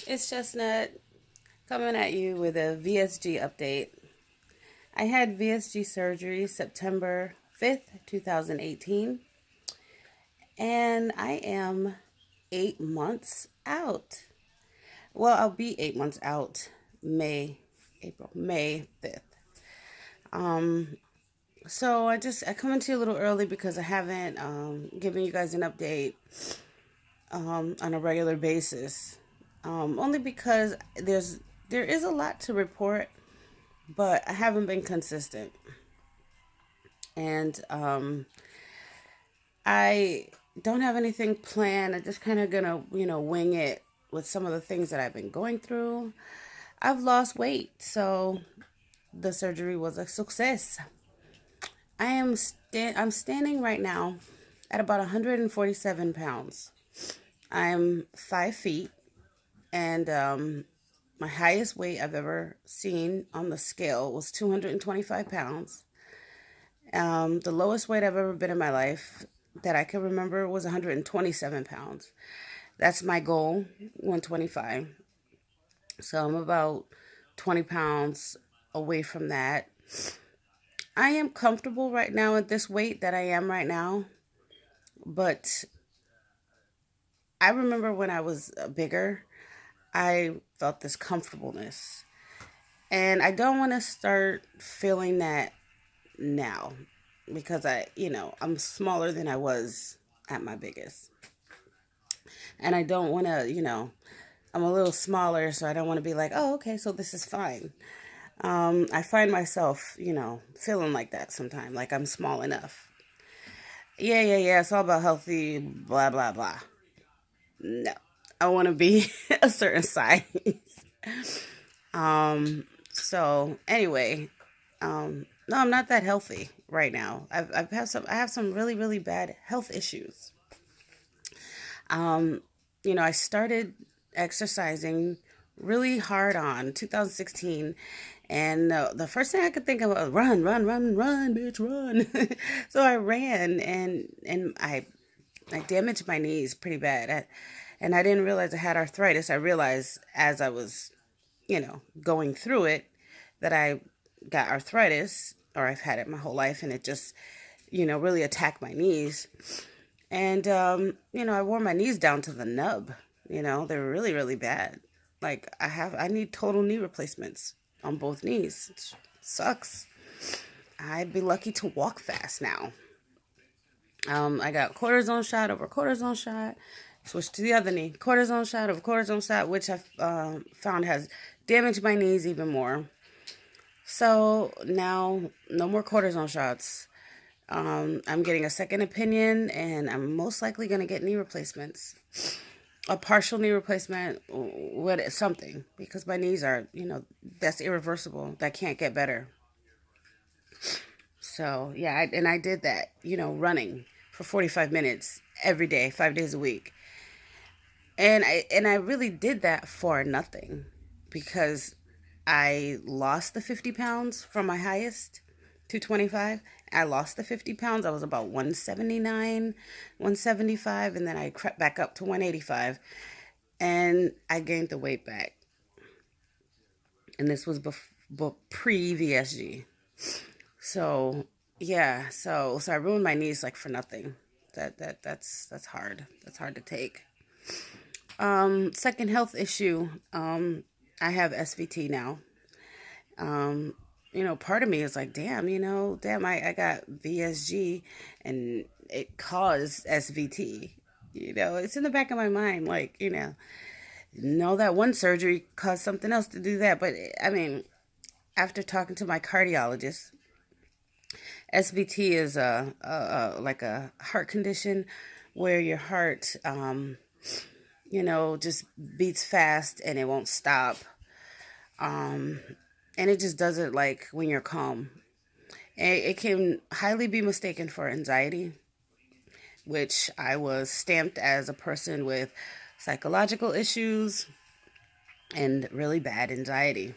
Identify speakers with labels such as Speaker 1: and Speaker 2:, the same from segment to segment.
Speaker 1: It's Chestnut coming at you with a VSG update. I had VSG surgery September 5th, 2018, and I am 8 months out. Well, I'll be 8 months out May 5th. Um, so I come into you a little early because I haven't given you guys an update on a regular basis. Only because there is a lot to report, but I haven't been consistent. And I don't have anything planned. I'm just kind of gonna, wing it with some of the things that I've been going through. I've lost weight, so the surgery was a success. I'm standing right now at about 147 pounds. I'm 5 feet, and my highest weight I've ever seen on the scale was 225 pounds. The lowest weight I've ever been in my life that I can remember was 127 pounds. That's my goal, 125. So I'm about 20 pounds away from that. I am comfortable right now at this weight that I am right now, but I remember when I was bigger, I felt this comfortableness. And I don't want to start feeling that now because I'm smaller than I was at my biggest. And I don't want to, I'm a little smaller, so I don't want to be like, oh, okay, so this is fine. I find myself, feeling like that sometimes, like I'm small enough. Yeah, yeah, yeah, it's all about healthy, blah, blah, blah. No, I want to be a certain size. So anyway, no, I'm not that healthy right now. I have some really, really bad health issues. Um, I started exercising really hard on 2016, and the first thing I could think of was run, run, run, run, bitch, run. So I ran, and I damaged my knees pretty bad. And I didn't realize I had arthritis. I realized as I was, going through it that I got arthritis, or I've had it my whole life, and it just, really attacked my knees. And, I wore my knees down to the nub. They're really, really bad. Like, I need total knee replacements on both knees. It sucks. I'd be lucky to walk fast now. I got cortisone shot over cortisone shot. Switched to the other knee. Cortisone shot over cortisone shot, which I found has damaged my knees even more. So now, no more cortisone shots. I'm getting a second opinion, and I'm most likely going to get knee replacements. A partial knee replacement, what something, because my knees are, that's irreversible. That can't get better. So yeah, and I did that, running for 45 minutes every day, 5 days a week, and I really did that for nothing, because I lost the 50 pounds from my highest to 25. I lost the 50 pounds. I was about 179, 175, and then I crept back up to 185, and I gained the weight back. And this was pre VSG. So yeah, so I ruined my knees like for nothing. That's hard. That's hard to take. Second health issue. I have SVT now. Part of me is like, damn, damn, I got VSG and it caused SVT. It's in the back of my mind, like, know that one surgery caused something else to do that. But I mean, after talking to my cardiologist, SVT is like a heart condition where your heart, just beats fast and it won't stop. Um, and it just does it like when you're calm. It can highly be mistaken for anxiety, which I was stamped as a person with psychological issues and really bad anxiety.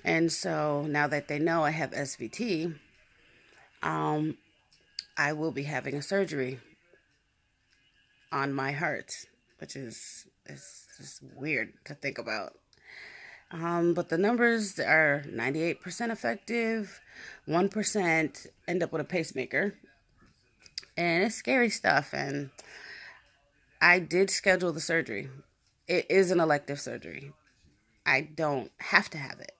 Speaker 1: And so now that they know I have SVT, um, I will be having a surgery on my heart. which is just weird to think about. But the numbers are 98% effective, 1% end up with a pacemaker, and it's scary stuff. And I did schedule the surgery. It is an elective surgery. I don't have to have it.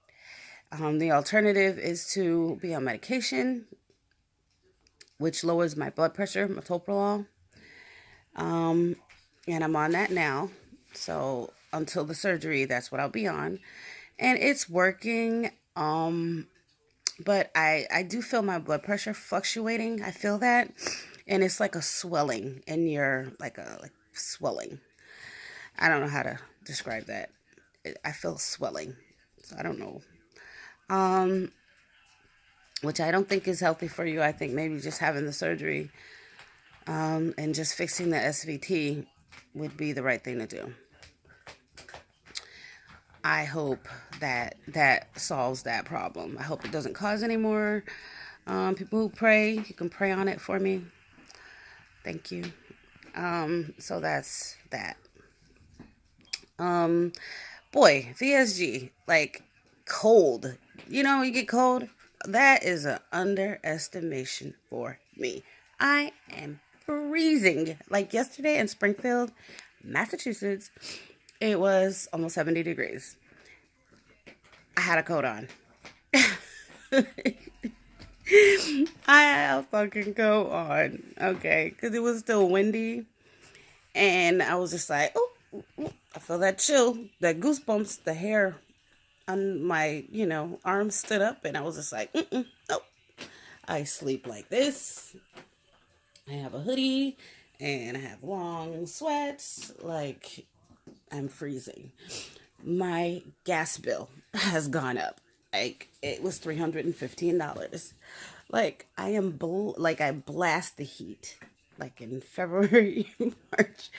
Speaker 1: The alternative is to be on medication, which lowers my blood pressure, metoprolol. And I'm on that now. So until the surgery, that's what I'll be on. And it's working. But I do feel my blood pressure fluctuating. I feel that. And it's like a swelling in your, like swelling. I don't know how to describe that. I feel swelling. So I don't know. Which I don't think is healthy for you. I think maybe just having the surgery and just fixing the SVT would be the right thing to do. I hope that that solves that problem. I hope it doesn't cause any more people who pray. You can pray on it for me. Thank you. So that's that. Boy, VSG, like cold. You know, you get cold. That is an underestimation for me. I am freezing. Like yesterday in Springfield, Massachusetts, it was almost 70 degrees. I had a coat on. I had a fucking coat on. Okay, because it was still windy. And I was just like, oh, I feel that chill, that goosebumps, the hair on my, arms stood up, and I was just like, nope. I sleep like this. I have a hoodie, and I have long sweats. Like, I'm freezing. My gas bill has gone up. Like, it was $315. Like, I blast the heat. Like, in February, March,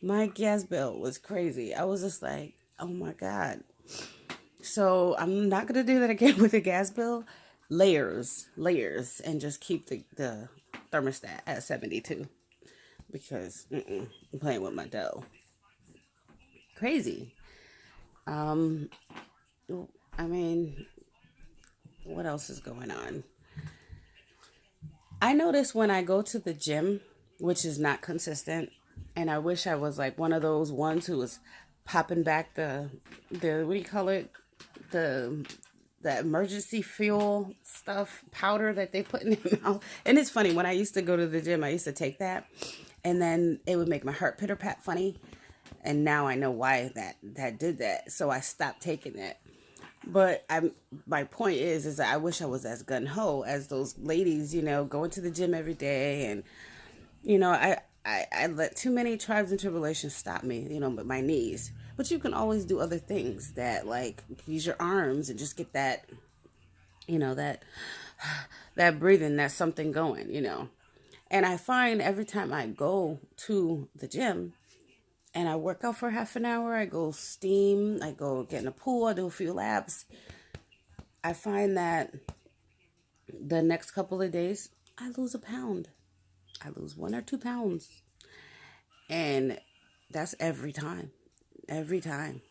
Speaker 1: my gas bill was crazy. I was just like, oh my God. So I'm not going to do that again with a gas bill. Layers, and just keep the thermostat at 72 because I'm playing with my dough. Crazy. I mean, what else is going on? I notice when I go to the gym, which is not consistent, and I wish I was like one of those ones who was popping back the what do you call it? The emergency fuel stuff, powder that they put in their mouth. And it's funny, when I used to go to the gym, I used to take that, and then it would make my heart pitter pat funny. And now I know why that did that. So I stopped taking it. But my point is that I wish I was as gun ho as those ladies, going to the gym every day. And, I let too many tribes and tribulations stop me, with my knees. But you can always do other things that, like, use your arms and just get that, that breathing, that something going, And I find every time I go to the gym and I work out for half an hour, I go steam, I go get in a pool, I do a few laps, I find that the next couple of days, I lose a pound. I lose 1 or 2 pounds. And that's every time. Every time.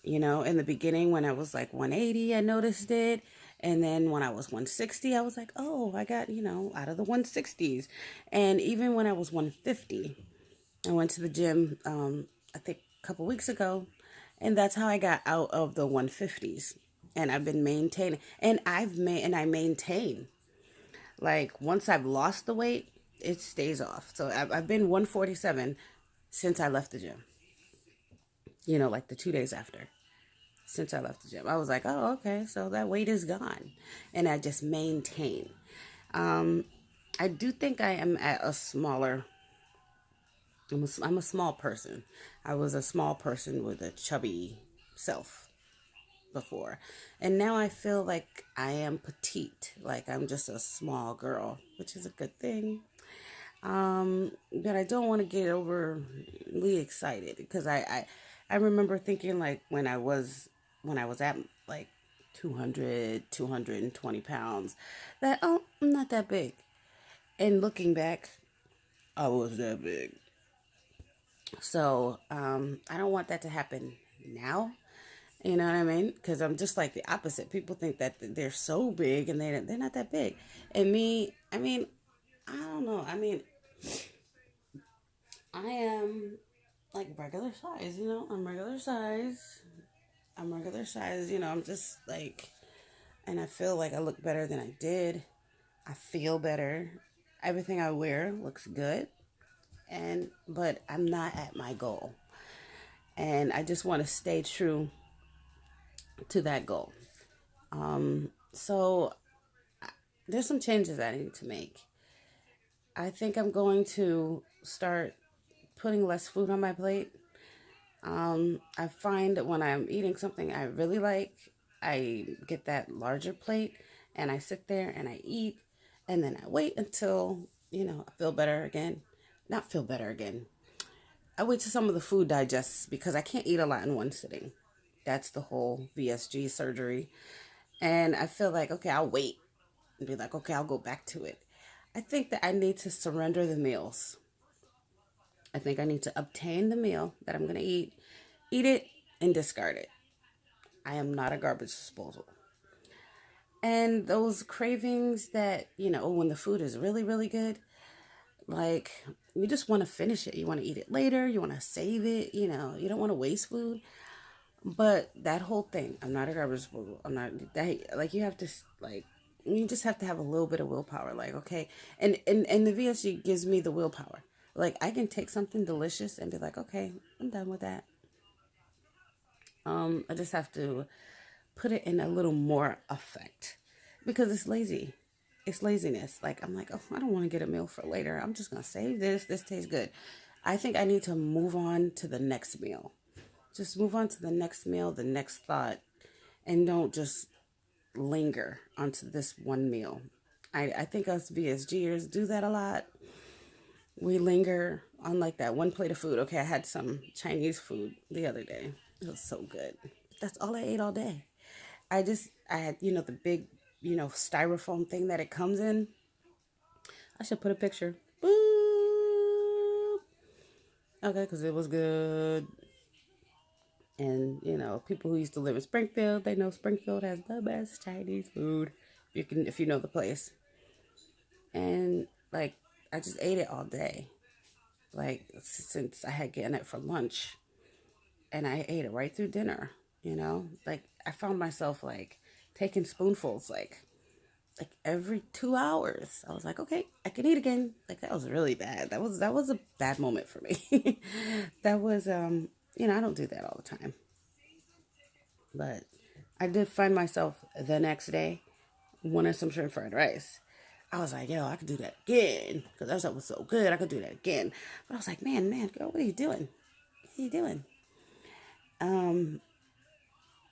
Speaker 1: In the beginning when I was like 180, I noticed it. And then when I was 160, I was like, oh, I got, out of the 160s. And even when I was 150, I went to the gym, I think a couple weeks ago. And that's how I got out of the 150s. And I've been maintaining. And I maintain. Like, once I've lost the weight, it stays off. So I've been 147 since I left the gym. Like the 2 days after. Since I left the gym. I was like, oh, okay, so that weight is gone. And I just maintain. I do think I am at a smaller... I'm a small person. I was a small person with a chubby self before. And now I feel like I am petite. Like I'm just a small girl, which is a good thing. But I don't want to get overly excited because I remember thinking like when I was at like 220 pounds that, oh, I'm not that big. And looking back, I was that big. So I don't want that to happen now. You know what I mean? Because I'm just like the opposite. People think that they're so big and they're not that big. And me, I mean, I don't know. I mean, I am like regular size, you know? I'm regular size. I'm regular size, you know? I'm just like, and I feel like I look better than I did. I feel better. Everything I wear looks good. But I'm not at my goal. And I just want to stay true to that goal. So there's some changes I need to make. I think I'm going to start putting less food on my plate. I find that when I'm eating something I really like, I get that larger plate and I sit there and I eat and then I wait until, I feel better again. Not feel better again. I wait till some of the food digests because I can't eat a lot in one sitting. That's the whole VSG surgery. And I feel like, okay, I'll wait and be like, okay, I'll go back to it. I think that I need to surrender the meals. I think I need to obtain the meal that I'm going to eat it, and discard it. I am not a garbage disposal. And those cravings that, when the food is really, really good, like you just want to finish it. You want to eat it later. You want to save it. You don't want to waste food. But that whole thing, I'm not a garbage disposal. I'm not that, like, you have to, like, you just have to have a little bit of willpower. Like, okay. And the VSG gives me the willpower. Like, I can take something delicious and be like, okay, I'm done with that. I just have to put it in a little more effect because it's lazy. It's laziness. Like, I'm like, oh, I don't want to get a meal for later. I'm just going to save this. This tastes good. I think I need to move on to the next meal. Just move on to the next meal, the next thought, and don't just linger onto this one meal. I think us VSGers do that a lot. We linger on like that one plate of food. Okay, I had some Chinese food the other day. It was so good. That's all I ate all day. I had, the big, styrofoam thing that it comes in. I should put a picture. Boop. Okay, because it was good. And, people who used to live in Springfield, they know Springfield has the best Chinese food. If you know the place. And, like, I just ate it all day. Like, since I had gotten it for lunch. And I ate it right through dinner, Like, I found myself, like, taking spoonfuls, like every 2 hours. I was like, okay, I can eat again. Like, that was really bad. That was a bad moment for me. That was, I don't do that all the time. But I did find myself the next day wanting some shrimp fried rice. I was like, yo, I could do that again. Because that stuff was so good. I could do that again. But I was like, man, girl, what are you doing? What are you doing?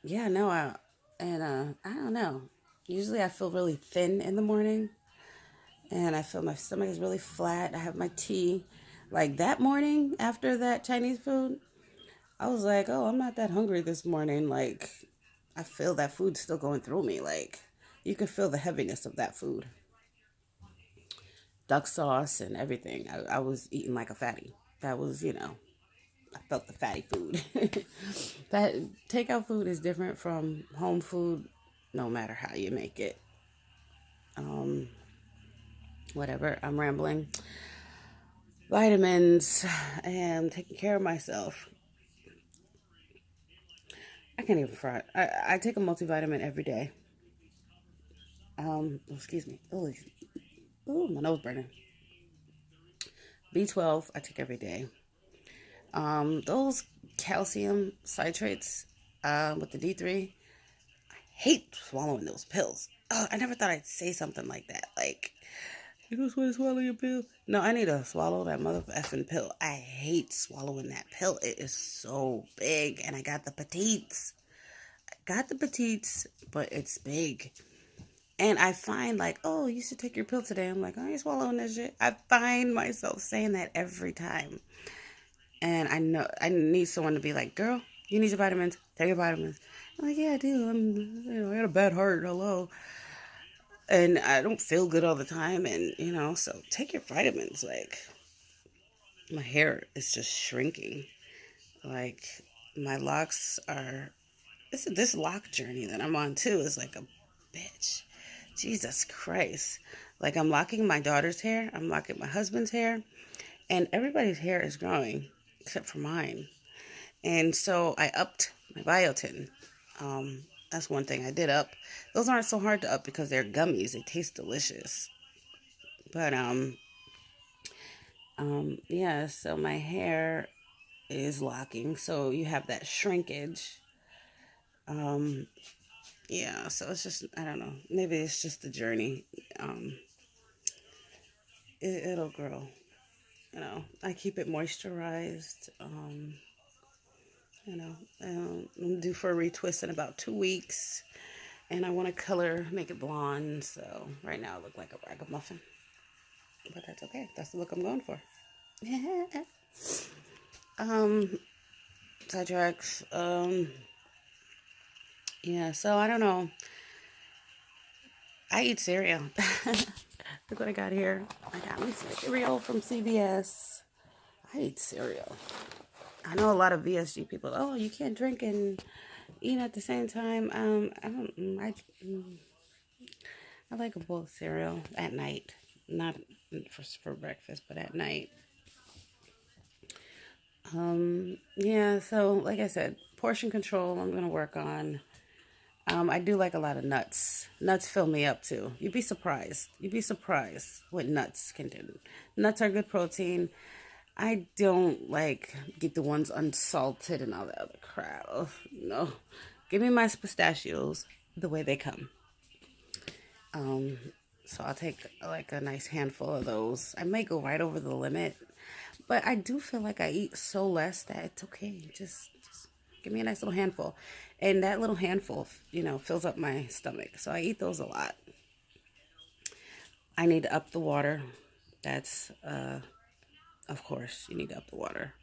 Speaker 1: Yeah, no, I don't know. Usually I feel really thin in the morning and I feel my stomach is really flat. I have my tea. Like that morning after that Chinese food, I was like, oh, I'm not that hungry this morning. Like, I feel that food still going through me. Like, you can feel the heaviness of that food. Duck sauce and everything. I was eating like a fatty. That was, I felt the fatty food. That takeout food is different from home food, no matter how you make it. Um, Whatever. I'm rambling. Vitamins and taking care of myself. I can't even fry. I take a multivitamin every day. Excuse me. Oh, my nose burning. B12 I take every day. Those calcium citrates with the D3, I hate swallowing those pills. Oh, I never thought I'd say something like that. Like, you just want to swallow your pill? No, I need to swallow that mother effing pill. I hate swallowing that pill. It is so big, and I got the petites. But it's big. And I find like, oh, you should take your pill today. I'm like, I ain't swallowing that shit. I find myself saying that every time. And I know I need someone to be like, girl, you need your vitamins. Take your vitamins. I'm like, yeah, I do. I got a bad heart. Hello. And I don't feel good all the time. And, so take your vitamins. Like, my hair is just shrinking. Like, my locks are, this lock journey that I'm on too is like a bitch. Jesus Christ. Like, I'm locking my daughter's hair, I'm locking my husband's hair, and everybody's hair is growing except for mine. And so I upped my biotin. That's one thing I did up. Those aren't so hard to up because they're gummies. They taste delicious. But yeah. So my hair is locking. So you have that shrinkage. Um, yeah. So it's just, I don't know. Maybe it's just the journey. Um, it'll grow. I keep it moisturized. I'm due for a retwist in about 2 weeks. And I want to color, make it blonde. So right now I look like a ragamuffin. But that's okay. That's the look I'm going for. um, Sidetracks. Yeah, so I don't know. I eat cereal. Look what I got here. I got me some cereal from CVS. I eat cereal. I know a lot of VSG people, oh, you can't drink and eat at the same time. I like a bowl of cereal at night. Not for breakfast, but at night. Yeah, so like I said, portion control I'm gonna work on. I do like a lot of nuts. Nuts fill me up too. You'd be surprised. You'd be surprised what nuts can do. Nuts are good protein. I don't like get the ones unsalted and all that other crap. Oh, no. Give me my pistachios the way they come. Um, so I'll take like a nice handful of those. I may go right over the limit, but I do feel like I eat so less that it's okay. Just give me a nice little handful. And that little handful, fills up my stomach. So I eat those a lot. I need to up the water. That's, of course, you need to up the water.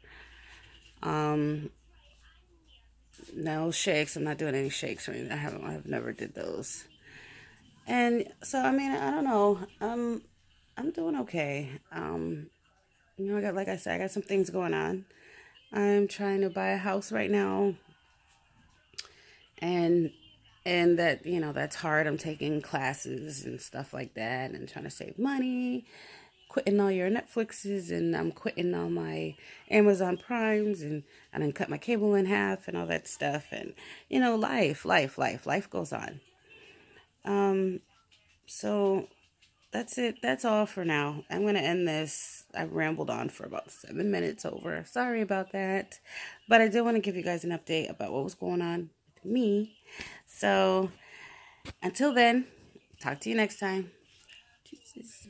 Speaker 1: No shakes. I'm not doing any shakes or anything. I've never did those. And so, I mean, I don't know. I'm doing okay. I got, like I said, I got some things going on. I'm trying to buy a house right now, and that that's hard. I'm taking classes and stuff like that, and trying to save money, quitting all your Netflixes, and I'm quitting all my Amazon Primes, and I done cut my cable in half and all that stuff, and life goes on. So that's it. That's all for now. I'm going to end this. I rambled on for about 7 minutes over. Sorry about that. But I did want to give you guys an update about what was going on with me. So until then, talk to you next time. Jesus.